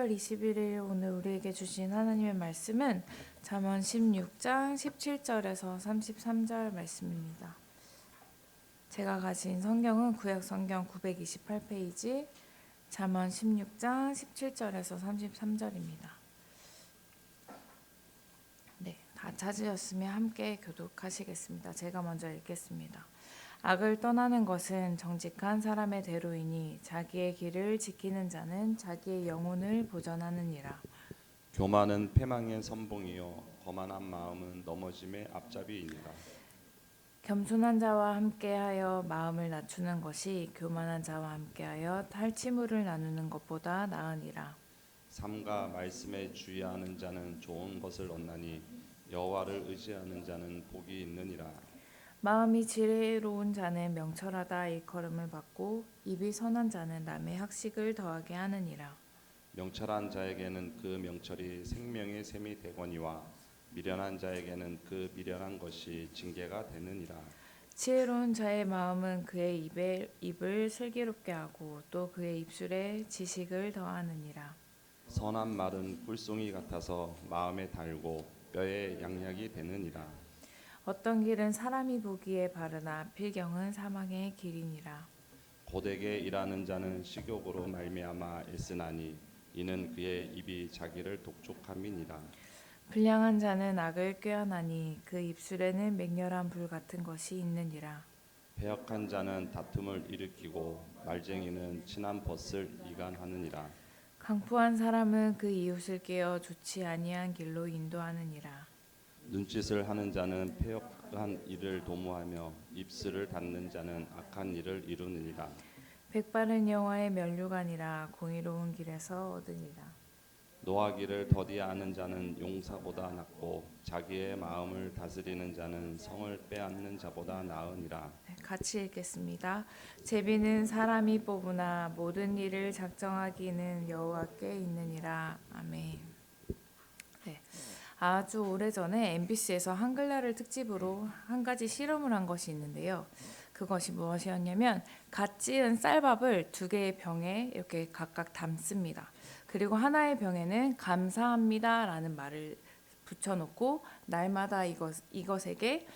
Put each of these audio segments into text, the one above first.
12월 21일 오늘 우리에게 주신 하나님의 말씀은 잠언 16장 17절에서 33절 말씀입니다. 제가 가진 성경은 구약 성경 928페이지 잠언 16장 17절에서 33절입니다. 네, 다 찾으셨으면 함께 교독하시겠습니다. 제가 먼저 읽겠습니다. 악을 떠나는 것은 정직한 사람의 대로이니 자기의 길을 지키는 자는 자기의 영혼을 보전하느니라. 교만은 패망의 선봉이요 거만한 마음은 넘어짐의 앞잡이이니라. 겸손한 자와 함께하여 마음을 낮추는 것이 교만한 자와 함께하여 탈취물을 나누는 것보다 나으니라. 삼가 말씀에 주의하는 자는 좋은 것을 얻나니 여호와를 의지하는 자는 복이 있느니라. 마음이 지혜로운 자는 명철하다 일컬음을 받고 입이 선한 자는 남의 학식을 더하게 하느니라. 명철한 자에게는 그 명철이 생명의 샘이 되거니와 미련한 자에게는 그 미련한 것이 징계가 되느니라. 지혜로운 자의 마음은 그의 입을 슬기롭게 하고 또 그의 입술에 지식을 더하느니라. 선한 말은 꿀송이 같아서 마음에 달고 뼈에 양약이 되느니라. 어떤 길은 사람이 보기에 바르나 필경은 사망의 길이니라. 고되게 일하는 자는 식욕으로 말미암아 애쓰나니 이는 그의 입이 자기를 독촉함이니라. 불량한 자는 악을 꾀하나니 그 입술에는 맹렬한 불 같은 것이 있느니라. 배역한 자는 다툼을 일으키고 말쟁이는 친한 벗을 이간하느니라. 강포한 사람은 그 이웃을 깨어 좋지 아니한 길로 인도하느니라. 눈짓을 하는 자는 패역한 일을 도모하며 입술을 닫는 자는 악한 일을 이루느니라. 백바른 여호와의 면류관이라 공의로운 길에서 얻으니라. 노하기를 더디하는 자는 용사보다 낫고 자기의 마음을 다스리는 자는 성을 빼앗는 자보다 나으니라. 같이 읽겠습니다. 제비는 사람이 뽑으나 모든 일을 작정하기는 여호와께 있느니라. 아멘. 네. 아주 오래전에 MBC에서 한글날을 특집으로 한 가지 실험을 한 것이 있는데요. 그것이 무엇이었냐면 갓 지은 쌀밥을 두 개의 병에 이렇게 각각 담습니다. 그리고 하나의 병에는 감사합니다라는 말을 붙여놓고 날마다 이것에게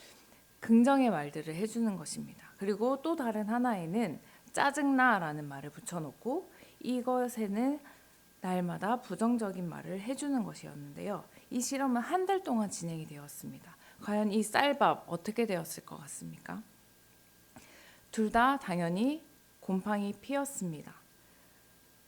긍정의 말들을 해주는 것입니다. 그리고 또 다른 하나에는 짜증나라는 말을 붙여놓고 이것에는 날마다 부정적인 말을 해주는 것이었는데요. 이 실험은 한 달 동안 진행이 되었습니다. 과연 이 쌀밥 어떻게 되었을 것 같습니까? 둘 다 당연히 곰팡이 피었습니다.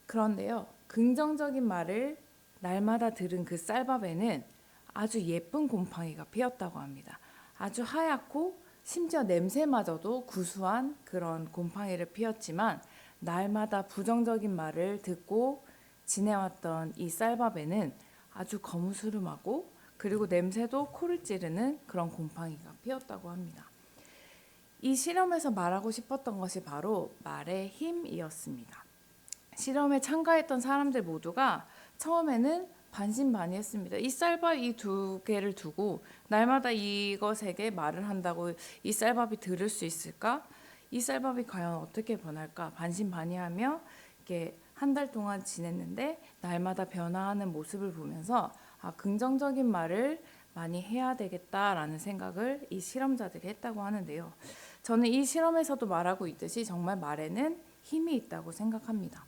그런데요, 긍정적인 말을 날마다 들은 그 쌀밥에는 아주 예쁜 곰팡이가 피었다고 합니다. 아주 하얗고 심지어 냄새마저도 구수한 그런 곰팡이를 피웠지만 날마다 부정적인 말을 듣고 지내왔던 이 쌀밥에는 아주 거무스름하고 그리고 냄새도 코를 찌르는 그런 곰팡이가 피었다고 합니다. 이 실험에서 말하고 싶었던 것이 바로 말의 힘이었습니다. 실험에 참가했던 사람들 모두가 처음에는 반신반의했습니다. 이 쌀밥 이 두 개를 두고 날마다 이것에게 말을 한다고 이 쌀밥이 들을 수 있을까? 이 쌀밥이 과연 어떻게 변할까? 반신반의하며 이렇게 한 달 동안 지냈는데 날마다 변화하는 모습을 보면서 긍정적인 말을 많이 해야 되겠다라는 생각을 이 실험자들이 했다고 하는데요. 저는 이 실험에서도 말하고 있듯이 정말 말에는 힘이 있다고 생각합니다.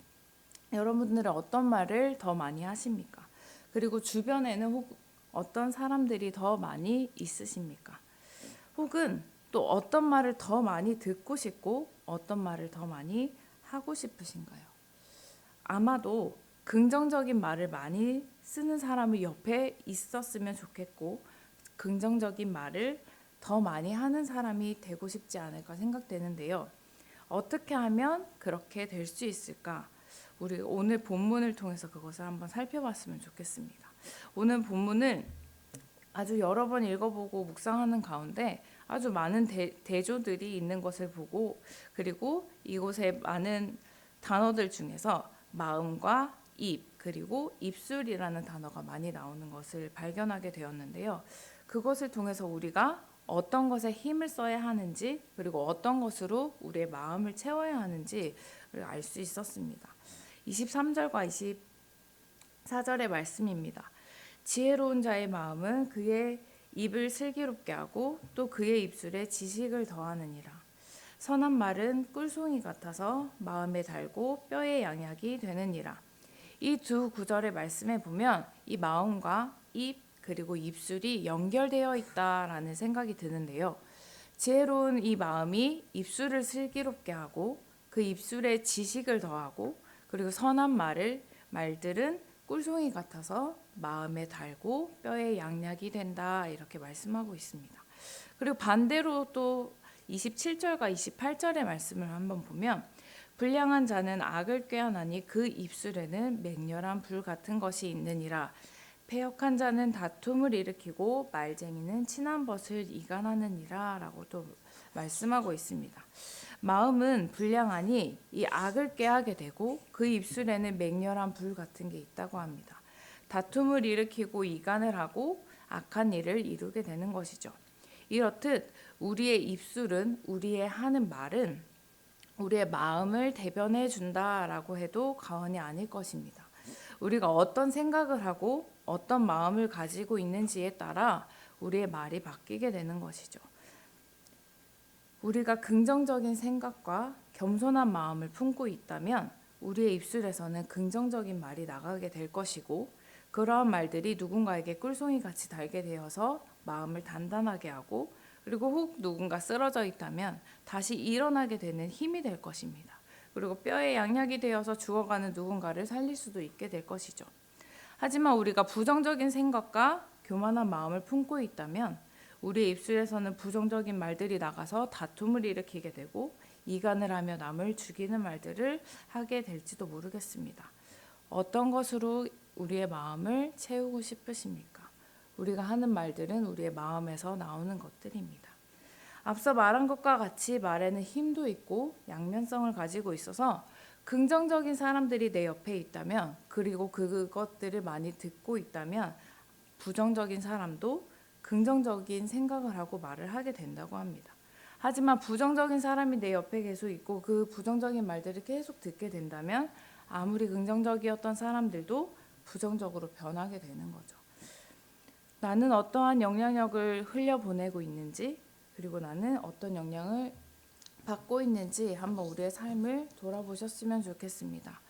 여러분들은 어떤 말을 더 많이 하십니까? 그리고 주변에는 어떤 사람들이 더 많이 있으십니까? 혹은 또 어떤 말을 더 많이 듣고 싶고 어떤 말을 더 많이 하고 싶으신가요? 아마도 긍정적인 말을 많이 쓰는 사람이 옆에 있었으면 좋겠고 긍정적인 말을 더 많이 하는 사람이 되고 싶지 않을까 생각되는데요. 어떻게 하면 그렇게 될 수 있을까? 우리 오늘 본문을 통해서 그것을 한번 살펴봤으면 좋겠습니다. 오늘 본문은 아주 여러 번 읽어보고 묵상하는 가운데 아주 많은 대조들이 있는 것을 보고 그리고 이곳에 많은 단어들 중에서 마음과 입 그리고 입술이라는 단어가 많이 나오는 것을 발견하게 되었는데요. 그것을 통해서 우리가 어떤 것에 힘을 써야 하는지 그리고 어떤 것으로 우리의 마음을 채워야 하는지를 알 수 있었습니다. 23절과 4절의 말씀입니다. 지혜로운 자의 마음은 그의 입을 슬기롭게 하고 또 그의 입술에 지식을 더하느니라. 선한 말은 꿀송이 같아서 마음에 달고 뼈에 양약이 되느니라. 이 두 구절의 말씀에 보면 이 마음과 입 그리고 입술이 연결되어 있다라는 생각이 드는데요. 지혜로운 이 마음이 입술을 슬기롭게 하고 그 입술에 지식을 더하고 그리고 선한 말들은 꿀송이 같아서 마음에 달고 뼈에 양약이 된다 이렇게 말씀하고 있습니다. 그리고 반대로 또 27절과 28절의 말씀을 한번 보면 불량한 자는 악을 꾀하나니 그 입술에는 맹렬한 불 같은 것이 있느니라. 패역한 자는 다툼을 일으키고 말쟁이는 친한 벗을 이간하느니라 라고 또 말씀하고 있습니다. 마음은 불량하니 이 악을 꾀하게 되고 그 입술에는 맹렬한 불 같은 게 있다고 합니다. 다툼을 일으키고 이간을 하고 악한 일을 이루게 되는 것이죠. 이렇듯 우리의 입술은 우리의 하는 말은 우리의 마음을 대변해 준다라고 해도 과언이 아닐 것입니다. 우리가 어떤 생각을 하고 어떤 마음을 가지고 있는지에 따라 우리의 말이 바뀌게 되는 것이죠. 우리가 긍정적인 생각과 겸손한 마음을 품고 있다면 우리의 입술에서는 긍정적인 말이 나가게 될 것이고 그러한 말들이 누군가에게 꿀송이 같이 달게 되어서 마음을 단단하게 하고 그리고 혹 누군가 쓰러져 있다면 다시 일어나게 되는 힘이 될 것입니다. 그리고 뼈에 양약이 되어서 죽어가는 누군가를 살릴 수도 있게 될 것이죠. 하지만 우리가 부정적인 생각과 교만한 마음을 품고 있다면 우리의 입술에서는 부정적인 말들이 나가서 다툼을 일으키게 되고 이간을 하며 남을 죽이는 말들을 하게 될지도 모르겠습니다. 어떤 것으로 우리의 마음을 채우고 싶으십니까? 우리가 하는 말들은 우리의 마음에서 나오는 것들입니다. 앞서 말한 것과 같이 말에는 힘도 있고 양면성을 가지고 있어서 긍정적인 사람들이 내 옆에 있다면 그리고 그것들을 많이 듣고 있다면 부정적인 사람도 긍정적인 생각을 하고 말을 하게 된다고 합니다. 하지만 부정적인 사람이 내 옆에 계속 있고 그 부정적인 말들을 계속 듣게 된다면 아무리 긍정적이었던 사람들도 부정적으로 변하게 되는 거죠. 나는 어떠한 영향력을 흘려보내고 있는지 그리고 나는 어떤 영향을 받고 있는지 한번 우리의 삶을 돌아보셨으면 좋겠습니다.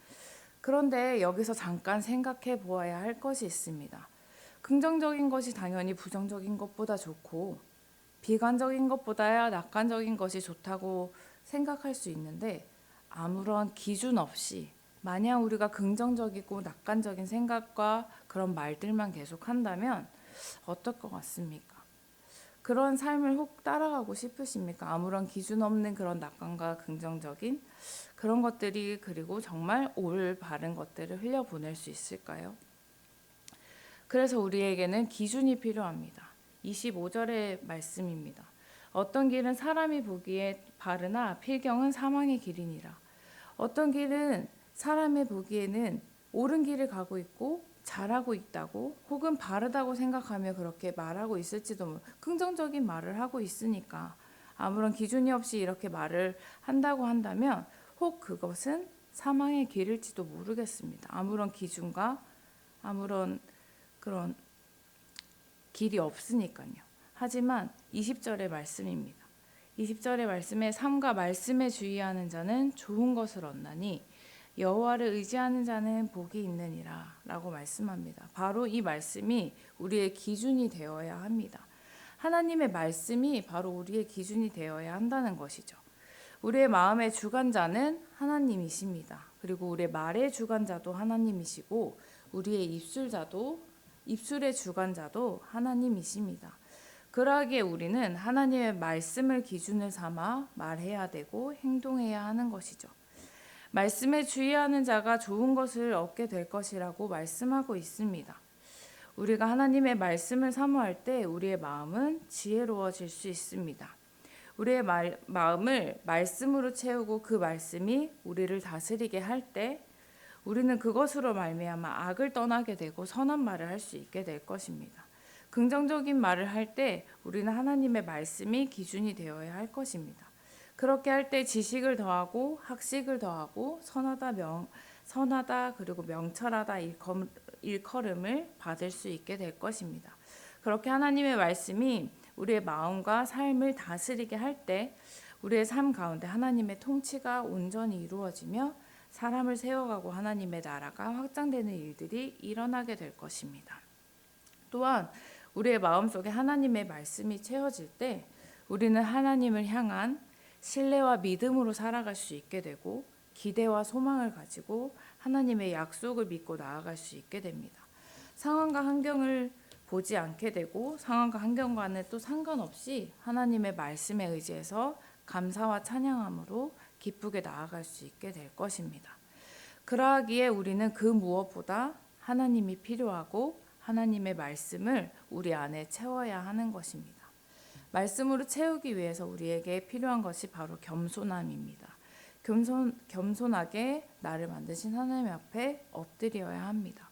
그런데 여기서 잠깐 생각해 보아야 할 것이 있습니다. 긍정적인 것이 당연히 부정적인 것보다 좋고 비관적인 것보다야 낙관적인 것이 좋다고 생각할 수 있는데 아무런 기준 없이 마냥 우리가 긍정적이고 낙관적인 생각과 그런 말들만 계속 한다면 어떨 것 같습니까? 그런 삶을 혹 따라가고 싶으십니까? 아무런 기준 없는 그런 낙관과 긍정적인 그런 것들이 그리고 정말 올바른 것들을 흘려보낼 수 있을까요? 그래서 우리에게는 기준이 필요합니다. 25절의 말씀입니다. 어떤 길은 사람이 보기에 바르나 필경은 사망의 길이니라. 어떤 길은 사람이 보기에는 옳은 길을 가고 있고 잘하고 있다고 혹은 바르다고 생각하며 그렇게 말하고 있을지도 긍정적인 말을 하고 있으니까 아무런 기준이 없이 이렇게 말을 한다고 한다면 혹 그것은 사망의 길일지도 모르겠습니다. 아무런 기준과 아무런 그런 길이 없으니까요. 하지만 20절의 말씀입니다. 20절의 말씀에 삶과 말씀에 주의하는 자는 좋은 것을 얻나니 여호와를 의지하는 자는 복이 있느니라 라고 말씀합니다. 바로 이 말씀이 우리의 기준이 되어야 합니다. 하나님의 말씀이 바로 우리의 기준이 되어야 한다는 것이죠. 우리의 마음의 주관자는 하나님이십니다. 그리고 우리의 말의 주관자도 하나님이시고 우리의 입술의 주관자도 하나님이십니다. 그러하기에 우리는 하나님의 말씀을 기준을 삼아 말해야 되고 행동해야 하는 것이죠. 말씀에 주의하는 자가 좋은 것을 얻게 될 것이라고 말씀하고 있습니다. 우리가 하나님의 말씀을 사모할 때 우리의 마음은 지혜로워질 수 있습니다. 우리의 마음을 말씀으로 채우고 그 말씀이 우리를 다스리게 할 때 우리는 그것으로 말미암아 악을 떠나게 되고 선한 말을 할 수 있게 될 것입니다. 긍정적인 말을 할 때 우리는 하나님의 말씀이 기준이 되어야 할 것입니다. 그렇게 할 때 지식을 더하고 학식을 더하고 선하다 그리고 명철하다 일컬음을 받을 수 있게 될 것입니다. 그렇게 하나님의 말씀이 우리의 마음과 삶을 다스리게 할 때 우리의 삶 가운데 하나님의 통치가 온전히 이루어지며 사람을 세워가고 하나님의 나라가 확장되는 일들이 일어나게 될 것입니다. 또한 우리의 마음속에 하나님의 말씀이 채워질 때 우리는 하나님을 향한 신뢰와 믿음으로 살아갈 수 있게 되고 기대와 소망을 가지고 하나님의 약속을 믿고 나아갈 수 있게 됩니다. 상황과 환경을 보지 않게 되고 상황과 환경과는 또 상관없이 하나님의 말씀에 의지해서 감사와 찬양함으로 기쁘게 나아갈 수 있게 될 것입니다. 그러하기에 우리는 그 무엇보다 하나님이 필요하고 하나님의 말씀을 우리 안에 채워야 하는 것입니다. 말씀으로 채우기 위해서 우리에게 필요한 것이 바로 겸손함입니다. 겸손하게 나를 만드신 하나님 앞에 엎드려야 합니다.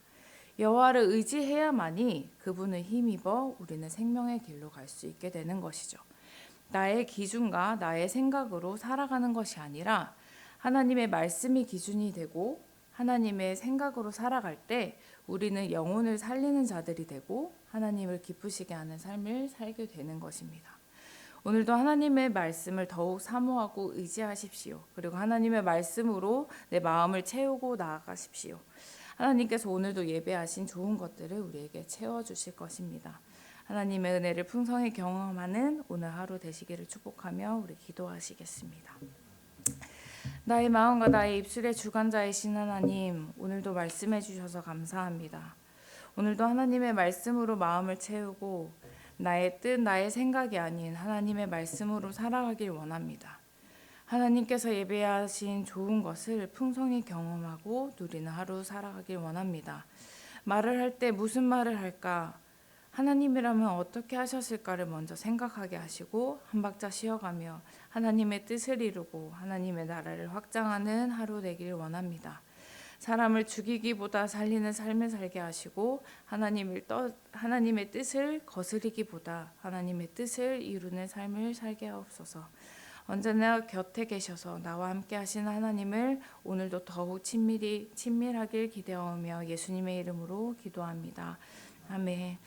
여호와를 의지해야만이 그분을 힘입어 우리는 생명의 길로 갈 수 있게 되는 것이죠. 나의 기준과 나의 생각으로 살아가는 것이 아니라 하나님의 말씀이 기준이 되고 하나님의 생각으로 살아갈 때 우리는 영혼을 살리는 자들이 되고 하나님을 기쁘시게 하는 삶을 살게 되는 것입니다. 오늘도 하나님의 말씀을 더욱 사모하고 의지하십시오. 그리고 하나님의 말씀으로 내 마음을 채우고 나아가십시오. 하나님께서 오늘도 예배하신 좋은 것들을 우리에게 채워주실 것입니다. 하나님의 은혜를 풍성히 경험하는 오늘 하루 되시기를 축복하며 우리 기도하시겠습니다. 나의 마음과 나의 입술의 주관자이신 하나님, 오늘도 말씀해 주셔서 감사합니다. 오늘도 하나님의 말씀으로 마음을 채우고 나의 뜻, 나의 생각이 아닌 하나님의 말씀으로 살아가길 원합니다. 하나님께서 예배하신 좋은 것을 풍성히 경험하고 누리는 하루 살아가길 원합니다. 말을 할 때 무슨 말을 할까? 하나님이라면 어떻게 하셨을까를 먼저 생각하게 하시고 한 박자 쉬어가며 하나님의 뜻을 이루고 하나님의 나라를 확장하는 하루 되길 원합니다. 사람을 죽이기보다 살리는 삶을 살게 하시고 하나님의 뜻을 거스리기보다 하나님의 뜻을 이루는 삶을 살게 하옵소서. 언제나 곁에 계셔서 나와 함께 하시는 하나님을 오늘도 더욱 친밀하길 기대하며 예수님의 이름으로 기도합니다. 아멘.